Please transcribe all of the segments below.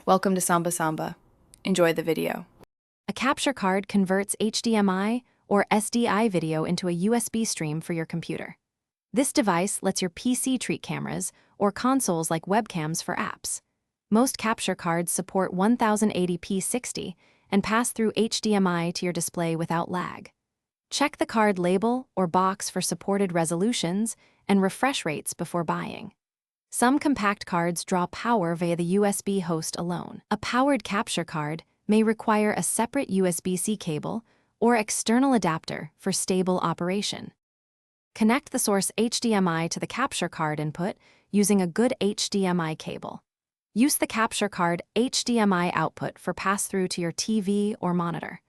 Welcome to Samba Samba. Enjoy the video. A capture card converts HDMI or SDI video into a USB stream for your computer. This device lets your PC treat cameras or consoles like webcams for apps. Most capture cards support 1080p 60 and pass through HDMI to your display without lag. Check the card label or box for supported resolutions and refresh rates before buying. Some compact cards draw power via the USB host alone. A powered capture card may require a separate USB-C cable or external adapter for stable operation. Connect the source HDMI to the capture card input using a good HDMI cable. Use the capture card HDMI output for pass-through to your TV or monitor.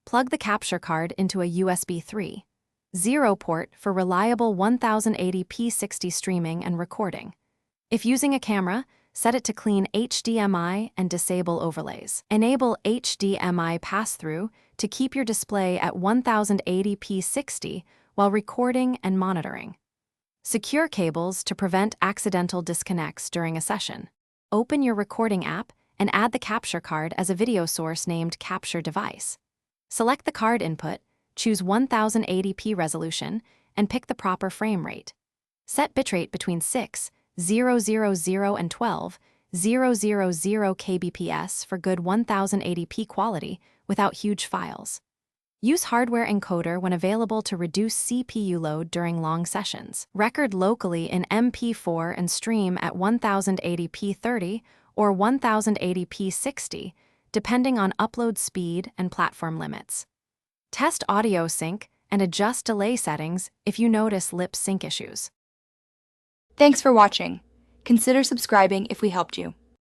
Plug the capture card into a USB 3.0 port for reliable 1080p 60 streaming and recording. If using a camera, set it to clean HDMI and disable overlays. Enable HDMI pass-through to keep your display at 1080p 60 while recording and monitoring. Secure cables to prevent accidental disconnects during a session. Open your recording app and add the capture card as a video source named Capture Device. Select the card input, choose 1080p resolution, and pick the proper frame rate. Set bitrate between 6,000 and 12,000 kbps for good 1080p quality without huge files. Use hardware encoder when available to reduce CPU load during long sessions. Record locally in MP4 and stream at 1080p 30 or 1080p 60, depending on upload speed and platform limits. Test audio sync and adjust delay settings if you notice lip sync issues. Thanks for watching. Consider subscribing if we helped you.